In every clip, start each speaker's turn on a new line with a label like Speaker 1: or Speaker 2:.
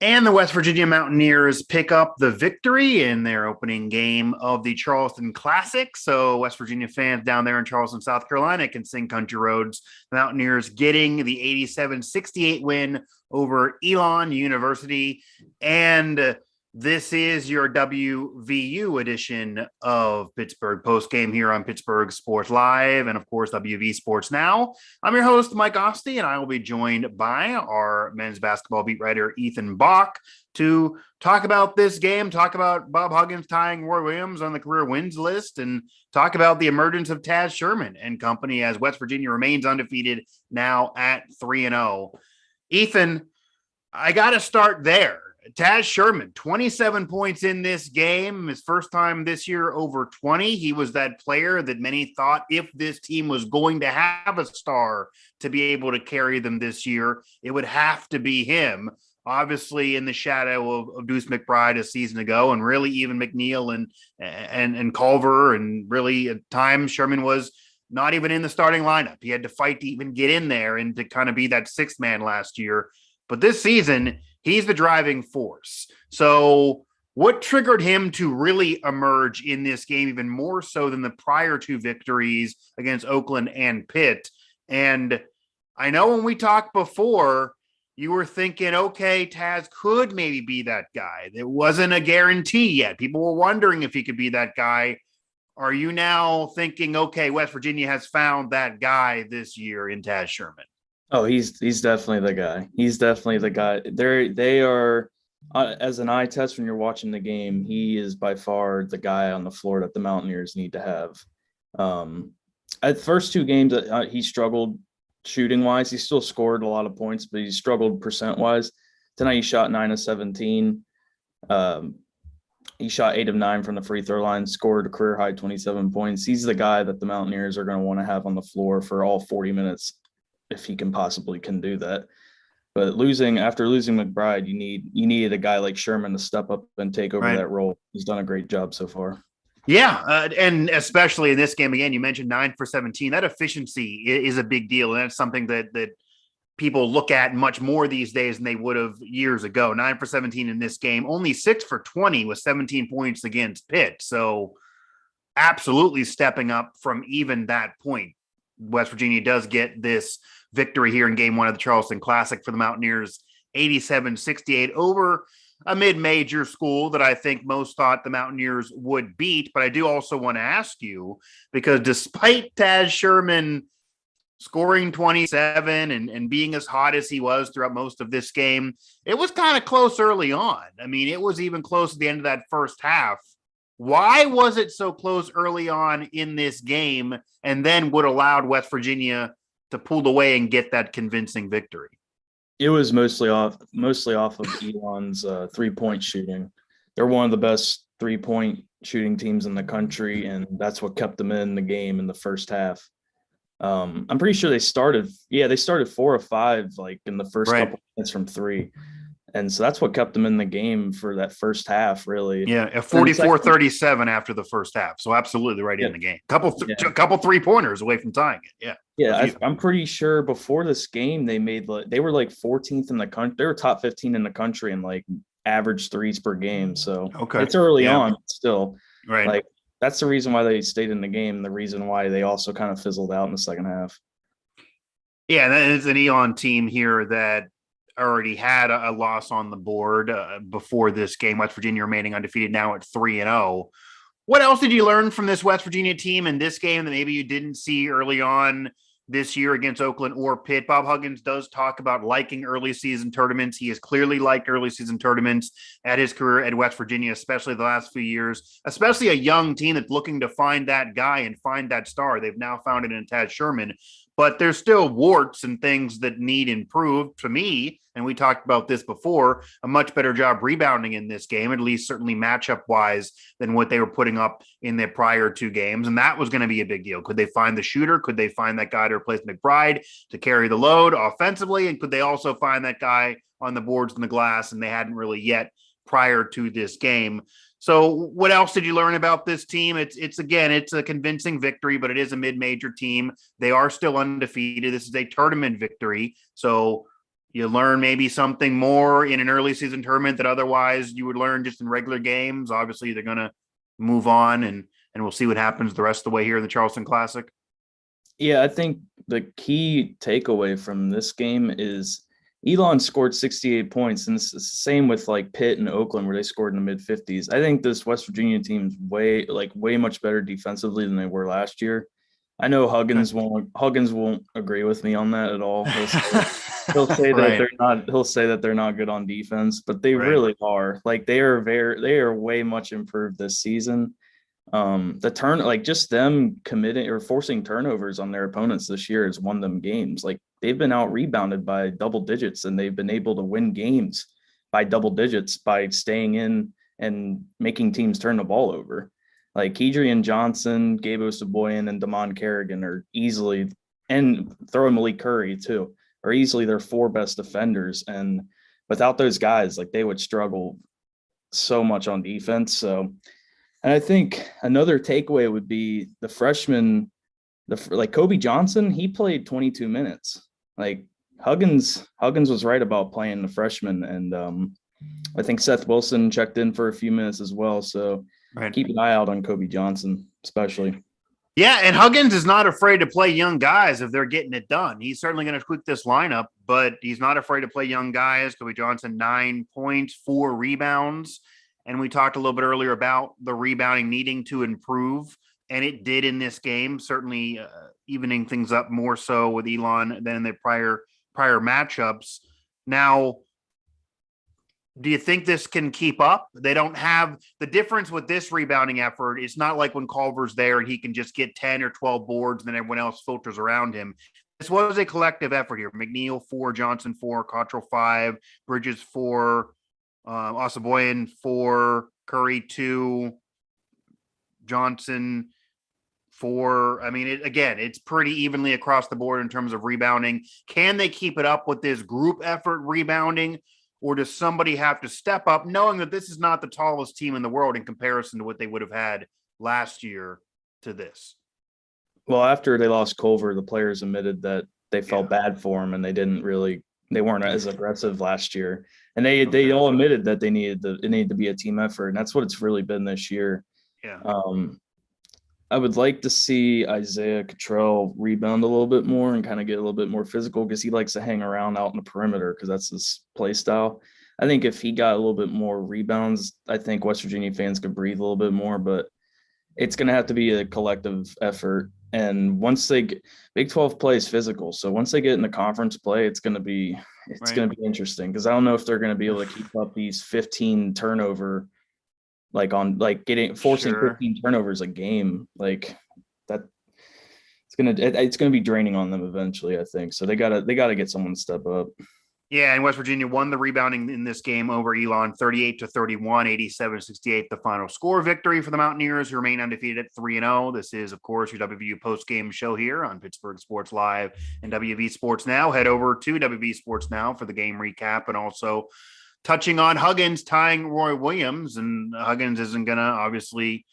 Speaker 1: And the West Virginia Mountaineers pick up the victory in their opening game of the Charleston Classic. So West Virginia fans down there in Charleston, South Carolina can sing country roads. The Mountaineers getting the 87-68 win over Elon University. And this is your WVU edition of Pittsburgh Postgame here on Pittsburgh Sports Live and, of course, WV Sports Now. I'm your host, Mike Asti, and I will be joined by our men's basketball beat writer, Ethan Bock, to talk about this game, talk about Bob Huggins tying Roy Williams on the career wins list, and talk about the emergence of Taz Sherman and company as West Virginia remains undefeated now at 3-0. Ethan, I got to start there. Taz Sherman, 27 points in this game, his first time this year over 20. He was that player that many thought if this team was going to have a star to be able to carry them this year, it would have to be him. Obviously in the shadow of Deuce McBride a season ago, and really even McNeil and Culver, and really at times Sherman was not even in the starting lineup. He had to fight to even get in there and to kind of be that sixth man last year. But this season, he's the driving force. So what triggered him to really emerge in this game, even more so than the prior two victories against Oakland and Pitt? And I know when we talked before, you were thinking, okay, Taz could maybe be that guy. It wasn't a guarantee yet. People were wondering if he could be that guy. Are you now thinking, okay, West Virginia has found that guy this year in Taz Sherman?
Speaker 2: Oh, he's definitely the guy. He's definitely the guy. They are as an eye test when you're watching the game. He is by far the guy on the floor that the Mountaineers need to have. At the first two games, he struggled shooting wise. He still scored a lot of points, but he struggled percent wise. Tonight he shot 9 of 17. He shot 8 of 9 from the free throw line, scored a career high 27 points. He's the guy that the Mountaineers are going to want to have on the floor for all 40 minutes. If he can do that. But after losing McBride, you needed a guy like Sherman to step up and take over that role. He's done a great job so far.
Speaker 1: Yeah, and especially in this game, again, you mentioned 9 for 17. That efficiency is a big deal, and that's something that people look at much more these days than they would have years ago. 9 for 17 in this game, only 6 for 20 with 17 points against Pitt. So absolutely stepping up from even that point. West Virginia does get this victory here in game one of the Charleston Classic for the Mountaineers, 87-68 over a mid-major school that I think most thought the Mountaineers would beat. But I do also want to ask you, because despite Taz Sherman scoring 27 and being as hot as he was throughout most of this game, it was kind of close early on. I mean, it was even close at the end of that first half. Why was it so close early on in this game and then would allowed West Virginia to pull away and get that convincing victory?
Speaker 2: It was mostly off of Elon's three-point shooting. They're one of the best three-point shooting teams in the country, and that's what kept them in the game in the first half. I'm pretty sure they started 4 of 5 like in the first couple minutes from three. And so that's what kept them in the game for that first half, really.
Speaker 1: Yeah, 44-37 after the first half. So absolutely right in the game. Couple 3-pointers away from tying it.
Speaker 2: Yeah, I'm pretty sure before this game they were like 14th in the country. They were top 15 in the country and like average threes per game. So it's early on still.
Speaker 1: Right.
Speaker 2: Like that's the reason why they stayed in the game. The reason why they also kind of fizzled out in the second half.
Speaker 1: Yeah, that is an Elon team here that already had a loss on the board before this game. West Virginia remaining undefeated now at 3-0. What else did you learn from this West Virginia team in this game that maybe you didn't see early on this year against Oakland or Pitt? Bob Huggins does talk about liking early season tournaments. He has clearly liked early season tournaments at his career at West Virginia, especially the last few years, especially a young team that's looking to find that guy and find that star. They've now found it in Taz Sherman, but there's still warts and things that need improved. To me, and we talked about this before, a much better job rebounding in this game, at least certainly matchup-wise, than what they were putting up in their prior two games. And that was going to be a big deal. Could they find the shooter? Could they find that guy to replace McBride to carry the load offensively? And could they also find that guy on the boards and the glass? And they hadn't really yet prior to this game. So what else did you learn about this team? It's a convincing victory, but it is a mid-major team. They are still undefeated. This is a tournament victory. So You learn maybe something more in an early season tournament that otherwise you would learn just in regular games. Obviously, they're going to move on, and we'll see what happens the rest of the way here in the Charleston Classic.
Speaker 2: Yeah, I think the key takeaway from this game is Elon scored 68 points, and it's the same with like Pitt and Oakland, where they scored in the mid 50s. I think this West Virginia team's way much better defensively than they were last year. I know Huggins won't agree with me on that at all. He'll say
Speaker 1: Right.
Speaker 2: that they're not. He'll say that they're not good on defense, but they
Speaker 1: Right.
Speaker 2: really are. Like they are way much improved this season. Just them committing or forcing turnovers on their opponents this year has won them games. Like they've been out rebounded by double digits, and they've been able to win games by double digits by staying in and making teams turn the ball over. Like Kedrian Johnson, Gabe Osaboyan, and Damon Kerrigan are easily, and throw in Malik Curry too, are easily their four best defenders. And without those guys, like they would struggle so much on defense. So, and I think another takeaway would be the freshman, like Kobe Johnson, he played 22 minutes. Like Huggins was right about playing the freshman. And I think Seth Wilson checked in for a few minutes as well. So keep an eye out on Kobe Johnson, especially.
Speaker 1: Yeah, and Huggins is not afraid to play young guys if they're getting it done. He's certainly going to tweak this lineup, but he's not afraid to play young guys. Kobe Johnson, 9 points, 4 rebounds. And we talked a little bit earlier about the rebounding needing to improve, and it did in this game, certainly evening things up more so with Elon than in the prior matchups. Now, do you think this can keep up? They don't have the difference with this rebounding effort. It's not like when Culver's there and he can just get 10 or 12 boards and then everyone else filters around him. This was a collective effort here. McNeil 4, Johnson 4, Cottrell 5, Bridges 4, Osaboyan 4, Curry 2, Johnson 4. I mean, it's pretty evenly across the board in terms of rebounding. Can they keep it up with this group effort rebounding? Or does somebody have to step up, knowing that this is not the tallest team in the world in comparison to what they would have had last year to this?
Speaker 2: Well, after they lost Culver, the players admitted that they felt bad for him, and they weren't as aggressive last year. And they all admitted that it needed to be a team effort, and that's what it's really been this year.
Speaker 1: Yeah.
Speaker 2: I would like to see Isaiah Cottrell rebound a little bit more and kind of get a little bit more physical, because he likes to hang around out in the perimeter because that's his play style. I think if he got a little bit more rebounds, I think West Virginia fans could breathe a little bit more, but it's going to have to be a collective effort. And once Big 12 play is physical. So once they get in the conference play, it's going to be interesting, because I don't know if they're going to be able to keep up these 15 turnover forcing 15 turnovers a game, like that. It's gonna be draining on them eventually, I think. So they gotta get someone to step up.
Speaker 1: Yeah, and West Virginia won the rebounding in this game over Elon, 38-31, 87-68, the final score victory for the Mountaineers, who remain undefeated at 3-0. This is, of course, your WVU postgame show here on Pittsburgh Sports Live and WV Sports Now. Head over to WV Sports Now for the game recap, and also touching on Huggins tying Roy Williams. And Huggins isn't going to obviously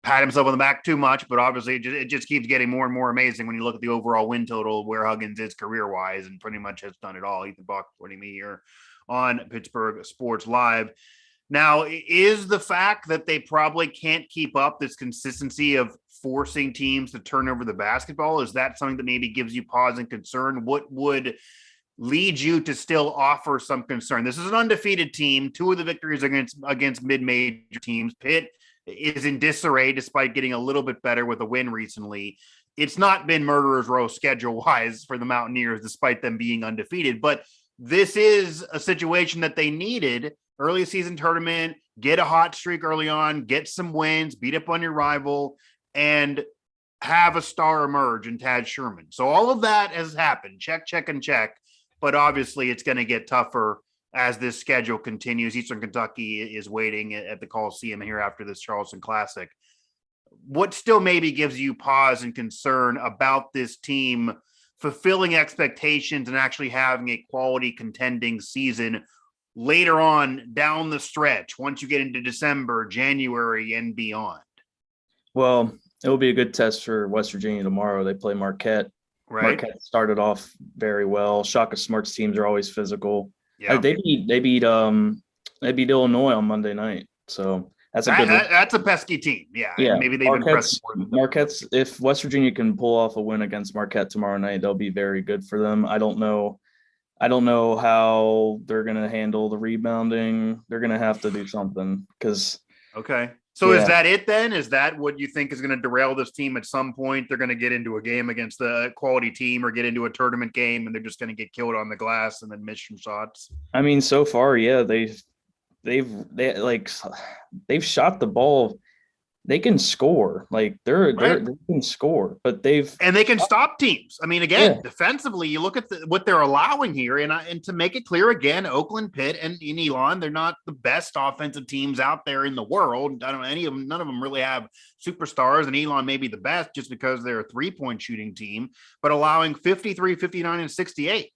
Speaker 1: pat himself on the back too much, but obviously it just keeps getting more and more amazing when you look at the overall win total where Huggins is career-wise, and pretty much has done it all. Ethan Bock joining me here on Pittsburgh Sports Live. Now, is the fact that they probably can't keep up this consistency of forcing teams to turn over the basketball, is that something that maybe gives you pause and concern? What would lead you to still offer some concern? This is an undefeated team. 2 of the victories against mid-major teams. Pitt is in disarray despite getting a little bit better with a win recently. It's not been murderer's row schedule-wise for the Mountaineers, despite them being undefeated. But this is a situation that they needed. Early season tournament, get a hot streak early on, get some wins, beat up on your rival, and have a star emerge in Taz Sherman. So all of that has happened. Check, check, and check. But obviously it's going to get tougher as this schedule continues. Eastern Kentucky is waiting at the Coliseum here after this Charleston Classic. What still maybe gives you pause and concern about this team fulfilling expectations and actually having a quality contending season later on down the stretch, once you get into December, January, and beyond?
Speaker 2: Well, it will be a good test for West Virginia tomorrow. They play Marquette
Speaker 1: Right.
Speaker 2: Marquette started off very well. Shaka Smart's teams are always physical.
Speaker 1: Yeah.
Speaker 2: They beat Illinois on Monday night, so that's a good.
Speaker 1: That's a pesky team. Yeah. And
Speaker 2: Yeah,
Speaker 1: maybe they've impressed more than them.
Speaker 2: Marquette's. If West Virginia can pull off a win against Marquette tomorrow night, they'll be very good for them. I don't know. I don't know how they're gonna handle the rebounding. They're gonna have to do something because.
Speaker 1: Okay. So is that it then? Is that what you think is going to derail this team at some point? They're going to get into a game against the quality team or get into a tournament game and they're just going to get killed on the glass and then miss some shots?
Speaker 2: I mean, so far, yeah, they've shot the ball. They can score. Like they can score, but they
Speaker 1: can stop teams. I mean, again, defensively, you look at what they're allowing here, and to make it clear again, Oakland, Pitt, and Elon, they're not the best offensive teams out there in the world. I don't know any of them. None of them really have superstars, and Elon may be the best just because they're a 3-point shooting team, but allowing 53, 59, and 68.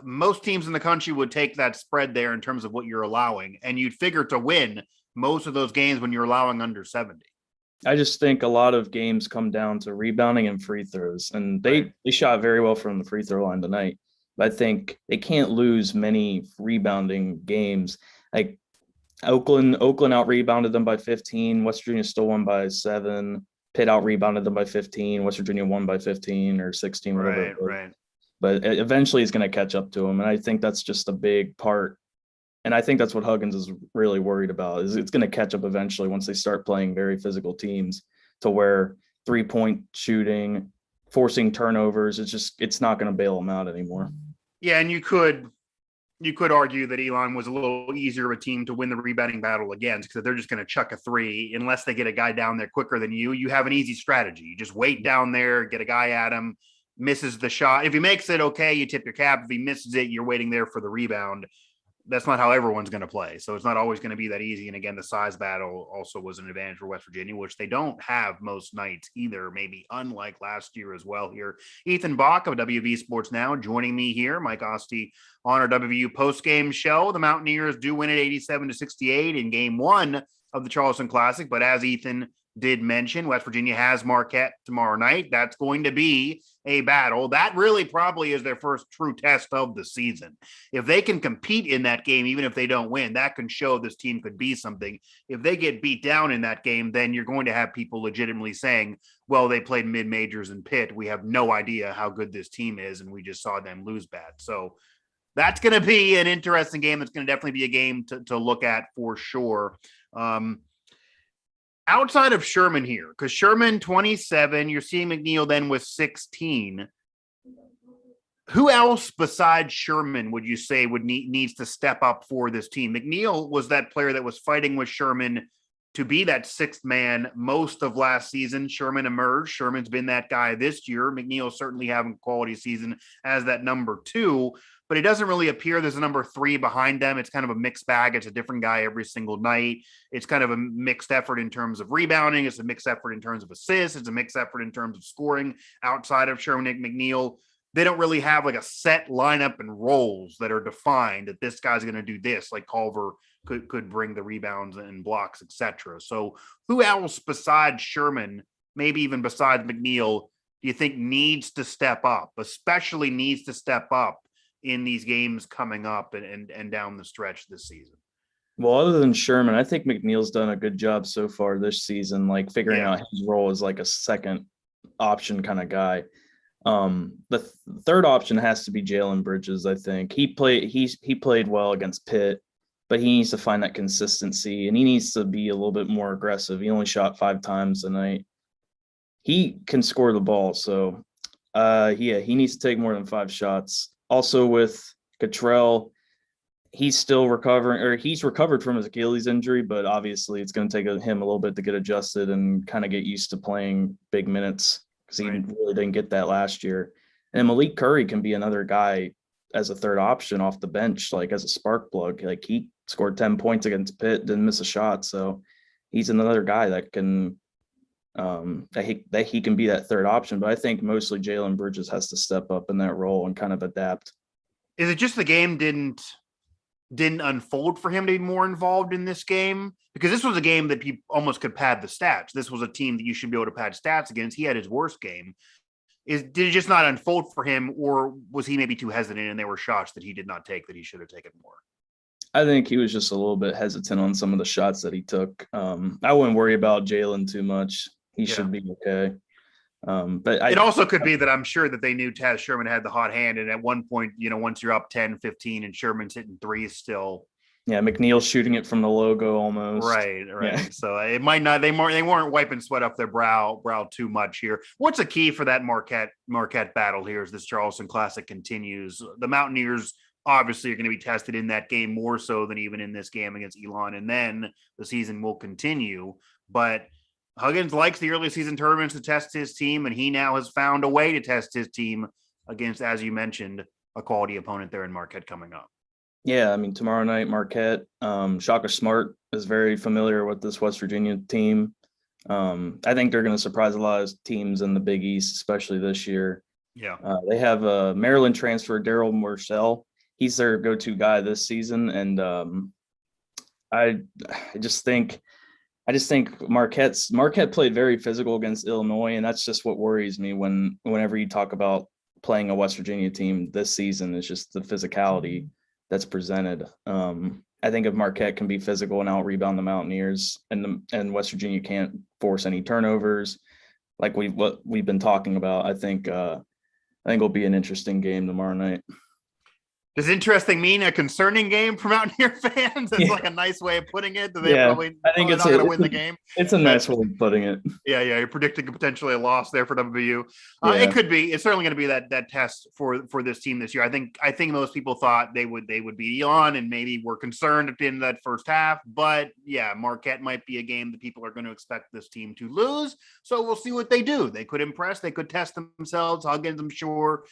Speaker 1: Most teams in the country would take that spread there in terms of what you're allowing, and you'd figure to win most of those games when you're allowing under 70.
Speaker 2: I just think a lot of games come down to rebounding and free throws, and they shot very well from the free throw line tonight. But I think they can't lose many rebounding games. Like Oakland out rebounded them by 15. West Virginia still won by 7. Pitt out rebounded them by 15. West Virginia won by 15 or 16. Whatever.
Speaker 1: Right.
Speaker 2: But eventually, it's going to catch up to them, and I think that's just a big part. And I think that's what Huggins is really worried about, is it's going to catch up eventually once they start playing very physical teams to where 3-point shooting, forcing turnovers, it's not going to bail them out anymore.
Speaker 1: Yeah, and you could argue that Elon was a little easier of a team to win the rebounding battle against because they're just going to chuck a three unless they get a guy down there quicker than you. You have an easy strategy. You just wait down there, get a guy at him, misses the shot. If he makes it, okay, you tip your cap. If he misses it, you're waiting there for the rebound. That's not how everyone's going to play. So it's not always going to be that easy. And again, the size battle also was an advantage for West Virginia, which they don't have most nights either, maybe unlike last year as well here. Ethan Bock of WV Sports Now joining me here. Mike Asti on our WVU postgame show. The Mountaineers do win at 87-68 in game 1 of the Charleston Classic. But as Ethan did mention, West Virginia has Marquette tomorrow night. That's going to be a battle. That really probably is their first true test of the season. If they can compete in that game, even if they don't win, that can show this team could be something. If they get beat down in that game, then you're going to have people legitimately saying, well, they played mid-majors in Pitt. We have no idea how good this team is, and we just saw them lose bad. So that's going to be an interesting game. It's going to definitely be a game to look at for sure. Outside of Sherman here, because Sherman 27, you're seeing McNeil then with 16. Who else besides Sherman would you say needs to step up for this team? McNeil was that player that was fighting with Sherman to be that sixth man most of last season. Sherman emerged. Sherman's been that guy this year. McNeil certainly having a quality season as that number 2. But it doesn't really appear there's a number 3 behind them. It's kind of a mixed bag. It's a different guy every single night. It's kind of a mixed effort in terms of rebounding. It's a mixed effort in terms of assists. It's a mixed effort in terms of scoring outside of Sherman McNeil. They don't really have like a set lineup and roles that are defined that this guy's going to do this, like Culver could bring the rebounds and blocks, etc. So who else besides Sherman, maybe even besides McNeil, do you think needs to step up, especially needs to step up in these games coming up and down the stretch this season?
Speaker 2: Well, other than Sherman, I think McNeil's done a good job so far this season, like figuring out his role as like a second option kind of guy. The third option has to be Jalen Bridges. I think he played well against Pitt, but he needs to find that consistency and he needs to be a little bit more aggressive. He only shot 5 times tonight. He can score the ball, so he needs to take more than 5 shots. Also with Cottrell, he's still recovering, or he's recovered from his Achilles injury, but obviously it's going to take him a little bit to get adjusted and kind of get used to playing big minutes because he really didn't get that last year. And Malik Curry can be another guy as a third option off the bench, like as a spark plug. Like he scored 10 points against Pitt, didn't miss a shot. So he's another guy that can that he can be that third option. But I think mostly Jalen Bridges has to step up in that role and kind of adapt.
Speaker 1: Is it just the game didn't unfold for him to be more involved in this game? Because this was a game that he almost could pad the stats. This was a team that you should be able to pad stats against. He had his worst game. did it just not unfold for him, or was he maybe too hesitant and there were shots that he did not take that he should have taken more?
Speaker 2: I think he was just a little bit hesitant on some of the shots that he took. I wouldn't worry about Jalen too much. He should be okay. But
Speaker 1: it also could be that I'm sure that they knew Taz Sherman had the hot hand. And at one point, once you're up 10, 15 and Sherman's hitting threes still.
Speaker 2: Yeah, McNeil's shooting it from the logo almost.
Speaker 1: Right.
Speaker 2: Yeah.
Speaker 1: So it might not, they weren't wiping sweat off their brow too much here. What's a key for that Marquette battle here as this Charleston Classic continues? The Mountaineers obviously are going to be tested in that game more so than even in this game against Elon. And then the season will continue. But Huggins likes the early season tournaments to test his team, and he now has found a way to test his team against, as you mentioned, a quality opponent there in Marquette coming up.
Speaker 2: Yeah, I mean, tomorrow night, Marquette. Shaka Smart is very familiar with this West Virginia team. I think they're going to surprise a lot of teams in the Big East, especially this year.
Speaker 1: Yeah.
Speaker 2: They have a Maryland transfer, Daryl Marcel. He's their go-to guy this season, and I just think Marquette played very physical against Illinois, and that's just what worries me whenever you talk about playing a West Virginia team this season. Is just the physicality that's presented. I think if Marquette can be physical and out rebound the Mountaineers, and West Virginia can't force any turnovers, like what we've been talking about, I think it'll be an interesting game tomorrow night.
Speaker 1: Does interesting mean a concerning game for Mountaineer fans? It's like a nice way of putting it.
Speaker 2: I think it's
Speaker 1: not going to win the game.
Speaker 2: It's a nice way of putting it.
Speaker 1: Yeah, you're predicting potentially a loss there for WVU. It could be. It's certainly going to be that test for this team this year. I think most people thought they would beat Elon, and maybe were concerned at the end of that first half. But yeah, Marquette might be a game that people are going to expect this team to lose. So we'll see what they do. They could impress. They could test themselves. Huggins, I'm sure,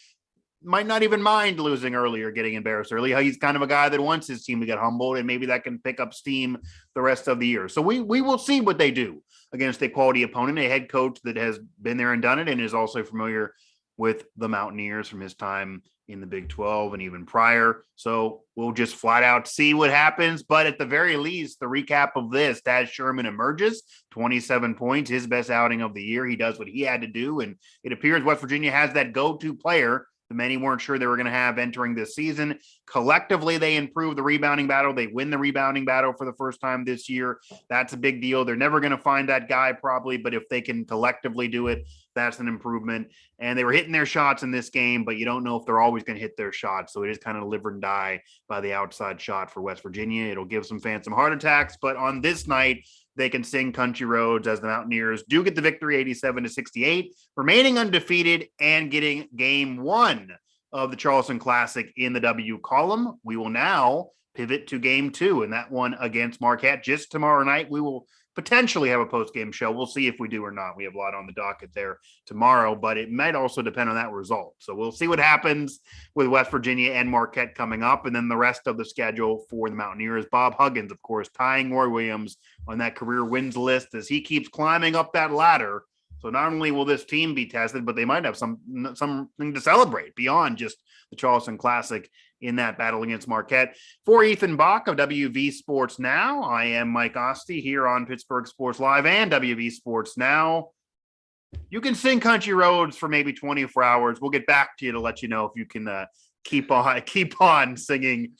Speaker 1: might not even mind losing early or getting embarrassed early. He's kind of a guy that wants his team to get humbled, and maybe that can pick up steam the rest of the year. So we will see what they do against a quality opponent, a head coach that has been there and done it and is also familiar with the Mountaineers from his time in the Big 12 and even prior. So we'll just flat out see what happens. But at the very least, the recap of this, Taz Sherman emerges, 27 points, his best outing of the year. He does what he had to do, and it appears West Virginia has that go-to player many weren't sure they were going to have entering this season. Collectively, they improve the rebounding battle. They win the rebounding battle for the first time this year. That's a big deal. They're never going to find that guy probably, but if they can collectively do it, that's an improvement. And they were hitting their shots in this game, but you don't know if they're always going to hit their shots. So it is kind of live and die by the outside shot for West Virginia. It'll give some fans some heart attacks, but on this night, they can sing country roads as the Mountaineers do get the victory 87-68, remaining undefeated and getting game one of the Charleston Classic in the W column. We will now pivot to game two, and that one against Marquette just tomorrow night. We will potentially have a post-game show. We'll see if we do or not. We have a lot on the docket there tomorrow, but it might also depend on that result. So we'll see what happens with West Virginia and Marquette coming up, and then the rest of the schedule for the Mountaineers. Bob Huggins, of course, tying Roy Williams on that career wins list as he keeps climbing up that ladder. So not only will this team be tested, but they might have something to celebrate beyond just the Charleston Classic in that battle against Marquette. For Ethan Bock of WV Sports Now, I am Mike Asti here on Pittsburgh Sports Live and WV Sports Now. You can sing country roads for maybe 24 hours. We'll get back to you to let you know if you can keep on singing